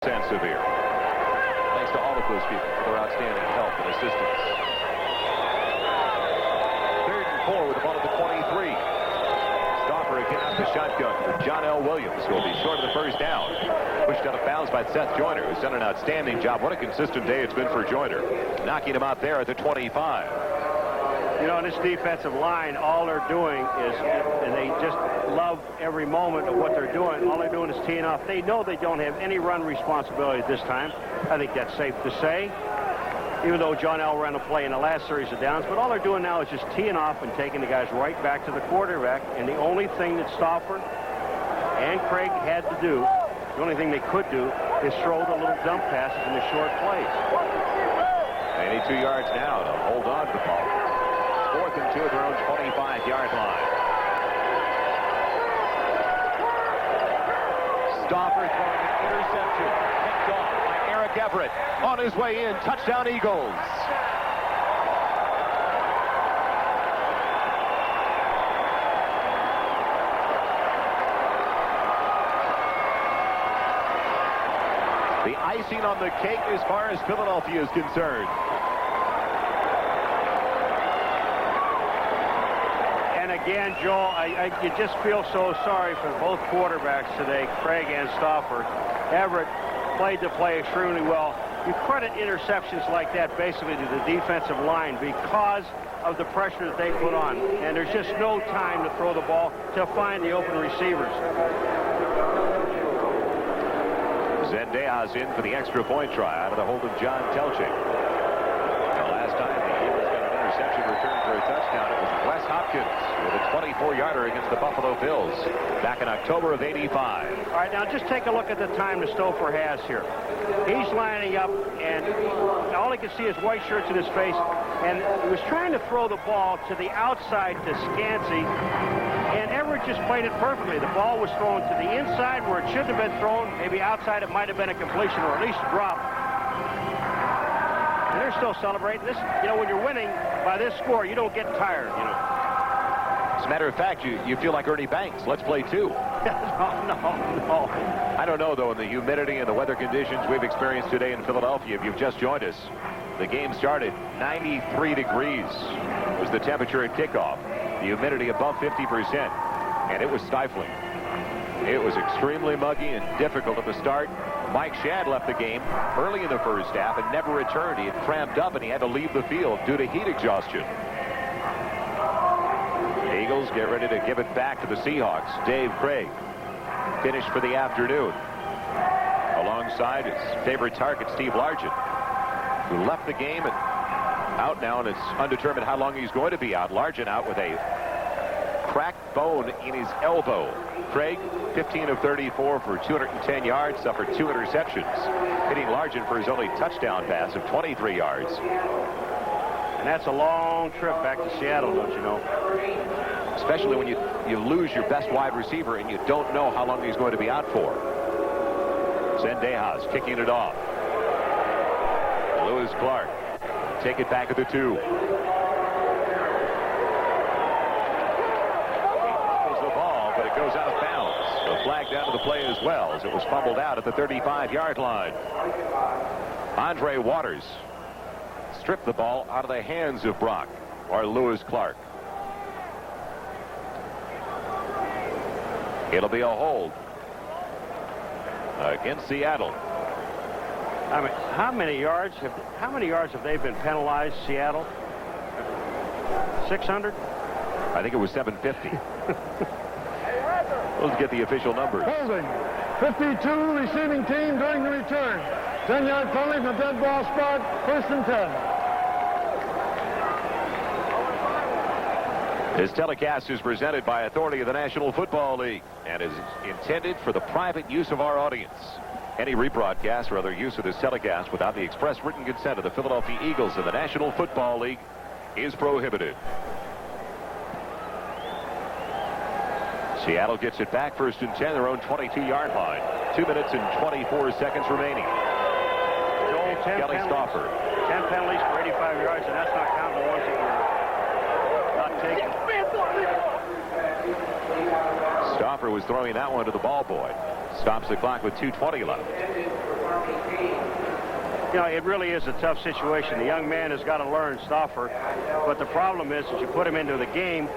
and severe. Thanks to all of those people for their outstanding help and assistance. 3rd and 4 with the ball at the 23. Stauffer again out the shotgun for John L. Williams, who will be short of the first down. Pushed out of bounds by Seth Joyner, who's done an outstanding job. What a consistent day it's been for Joyner. Knocking him out there at the 25. You know, this defensive line, all they're doing is, and they just love every moment of what they're doing. All they're doing is teeing off. They know they don't have any run responsibility this time. I think that's safe to say, even though John L. ran a play in the last series of downs. But all they're doing now is just teeing off and taking the guys right back to the quarterback. And the only thing that Stauffer and Craig had to do, the only thing they could do, is throw the little dump passes in the short plays. 82 yards now to hold on to the ball. 4th and 2 at their own 25-yard line. Stauffer throwing an interception. Picked off by Eric Everett. On his way in. Touchdown, Eagles. The icing on the cake as far as Philadelphia is concerned. Again, Joel, you just feel so sorry for both quarterbacks today, Craig and Stauffer. Everett played the play extremely well. You credit interceptions like that basically to the defensive line because of the pressure that they put on. And there's just no time to throw the ball to find the open receivers. Zendejas in for the extra point try out of the hold of John Telchik. The last time the Eagles got an interception return for a touchdown, it was Wes Hopkins with a 24-yarder against the Buffalo Bills back in October of '85. All right, now just take a look at the time that Stauffer has here. He's lining up, and all he can see is white shirts in his face, and he was trying to throw the ball to the outside to Scansey, and Everett just played it perfectly. The ball was thrown to the inside where it shouldn't have been thrown. Maybe outside it might have been a completion or at least a drop. And they're still celebrating this. You know, when you're winning by this score, you don't get tired, you know. As a matter of fact, you feel like Ernie Banks. Let's play two. No. I don't know, though, in the humidity and the weather conditions we've experienced today in Philadelphia, if you've just joined us, the game started 93 degrees was the temperature at kickoff. The humidity above 50%, and it was stifling. It was extremely muggy and difficult at the start. Mike Shadd left the game early in the first half and never returned. He had cramped up and he had to leave the field due to heat exhaustion. The Eagles get ready to give it back to the Seahawks. Dave Craig finished for the afternoon alongside his favorite target, Steve Largent, who left the game and out now, and it's undetermined how long he's going to be out. Largent out with a cracked bone in his elbow. Craig, 15 of 34 for 210 yards, suffered 2 interceptions, hitting Largent for his only touchdown pass of 23 yards. And that's a long trip back to Seattle, don't you know? Especially when you lose your best wide receiver and you don't know how long he's going to be out for. Zendejas kicking it off. Lewis Clark take it back at the 2. He fumbles the ball, but it goes out of bounds. A flag down to the play as well, as it was fumbled out at the 35-yard line. Andre Waters stripped the ball out of the hands of Brock, or Lewis Clark. It'll be a hold against Seattle. I mean, how many yards have they been penalized, Seattle? 600? I think it was 750. Let's get the official numbers. Holding. 52 receiving team during the return. 10-yard penalty from the dead ball spot. 1st and 10. This telecast is presented by authority of the National Football League and is intended for the private use of our audience. Any rebroadcast or other use of this telecast without the express written consent of the Philadelphia Eagles and the National Football League is prohibited. Seattle gets it back, 1st and 10, their own 22-yard line. 2 minutes and 24 seconds remaining. Joel, 10 Kelly penalties. Stauffer. 10 penalties for 85 yards, and that's not counting the ones that were not taken. Stauffer was throwing that one to the ball boy. Stops the clock with 2:20 left. You know, it really is a tough situation. The young man has got to learn, Stauffer. But the problem is that you put him into the game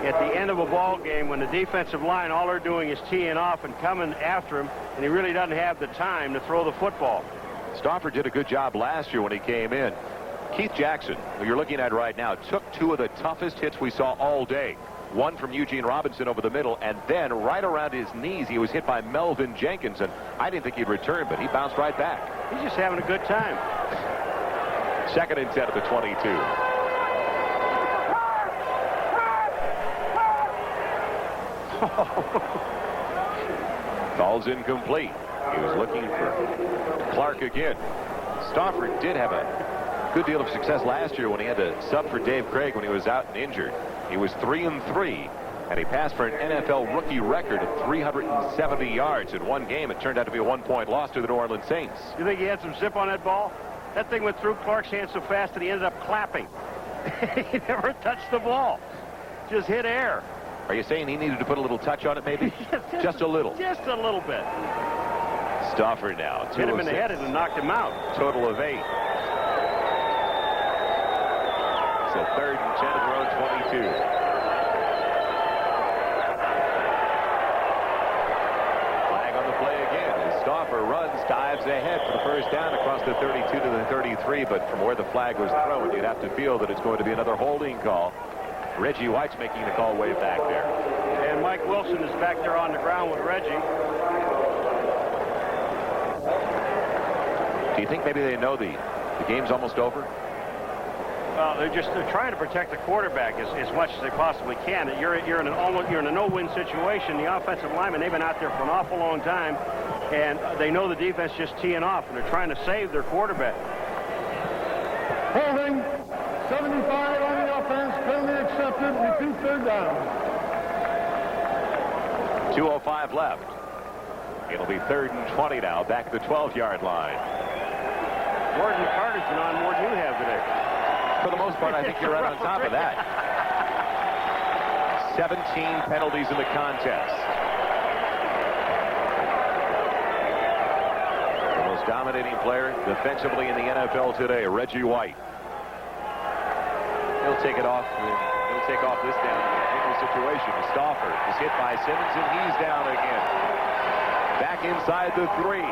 at the end of a ball game when the defensive line, all they're doing is teeing off and coming after him, and he really doesn't have the time to throw the football. Stauffer did a good job last year when he came in. Keith Jackson, who you're looking at right now, took two of the toughest hits we saw all day. One from Eugene Robinson over the middle, and then right around his knees, he was hit by Melvin Jenkins, and I didn't think he'd return, but he bounced right back. He's just having a good time. 2nd and 10 at the 22. Ball's incomplete. He was looking for Clark again. Stauffer did have a good deal of success last year when he had to sub for Dave Craig when he was out and injured. He was 3-3, and he passed for an NFL rookie record of 370 yards in one game. It turned out to be a 1-point loss to the New Orleans Saints. You think he had some zip on that ball? That thing went through Clark's hand so fast that he ended up clapping. He never touched the ball. Just hit air. Are you saying he needed to put a little touch on it, maybe? Just a little. Just a little bit. Stauffer now. Hit him in the head and knocked him out. Total of 8. So 3rd and 10 at their own 22. Flag on the play again as Stauffer runs, dives ahead for the first down across the 32 to the 33. But from where the flag was thrown, you'd have to feel that it's going to be another holding call. Reggie White's making the call way back there. And Mike Wilson is back there on the ground with Reggie. Do you think maybe they know the game's almost over? Well, they're trying to protect the quarterback as much as they possibly can. You're in a no-win situation. The offensive linemen, they've been out there for an awful long time, and they know the defense just teeing off, and they're trying to save their quarterback. Holding, 75 on the offense, penalty accepted, repeat 3rd down. 2:05 left. It'll be 3rd and 20 now, back at the 12-yard line. Gordon Carter's been on more than you have today. For the most part, I think you're right on top of that. 17 penalties in the contest. The most dominating player defensively in the NFL today, Reggie White. He'll take it off. He'll take off this down in the situation. Stauffer is hit by Simmons, and he's down again. Back inside the 3.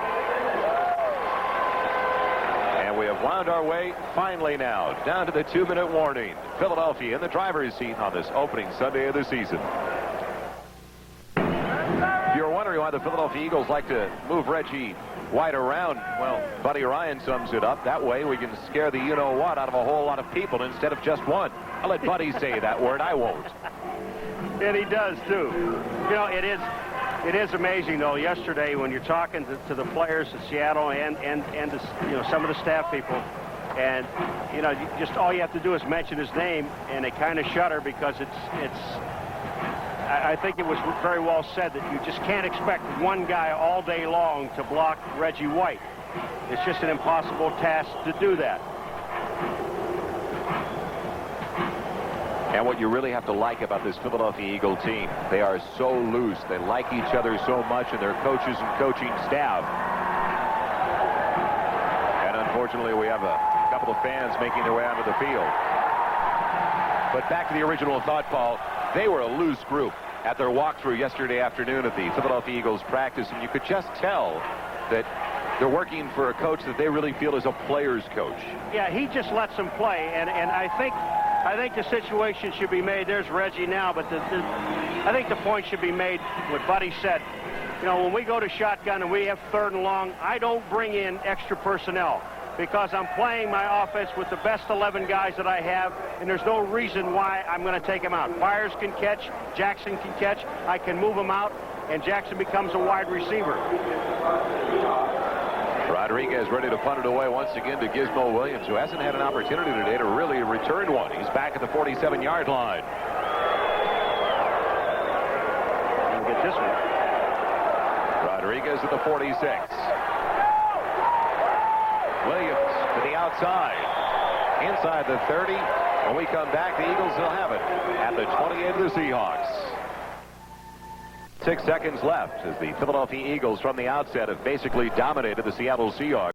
And we have wound our way finally now down to the 2-minute warning. Philadelphia in the driver's seat on this opening Sunday of the season. If you're wondering why the Philadelphia Eagles like to move Reggie White around, well, Buddy Ryan sums it up. That way we can scare the you-know-what out of a whole lot of people instead of just one. I'll let Buddy say that word. I won't. And he does, too. You know, it is amazing, though, yesterday when you're talking to the players in Seattle and some of the staff people, and, just all you have to do is mention his name, and they kind of shudder because I think it was very well said that you just can't expect one guy all day long to block Reggie White. It's just an impossible task to do that. And what you really have to like about this Philadelphia Eagle team, they are so loose. They like each other so much, and their coaches and coaching staff. And unfortunately, we have a couple of fans making their way onto the field. But back to the original thought, Paul, they were a loose group at their walkthrough yesterday afternoon at the Philadelphia Eagles practice, and you could just tell that they're working for a coach that they really feel is a player's coach. Yeah, he just lets them play, and I think the situation should be made. There's Reggie now, but I think the point should be made, what Buddy said. When we go to shotgun and we have 3rd and long, I don't bring in extra personnel because I'm playing my offense with the best 11 guys that I have, and there's no reason why I'm going to take them out. Byers can catch, Jackson can catch, I can move them out, and Jackson becomes a wide receiver. Rodriguez ready to punt it away once again to Gizmo Williams, who hasn't had an opportunity today to really return one. He's back at the 47-yard line. We'll get this one. Rodriguez at the 46. Williams to the outside. Inside the 30. When we come back, the Eagles will have it at the 28 of the Seahawks. 6 seconds left as the Philadelphia Eagles from the outset have basically dominated the Seattle Seahawks.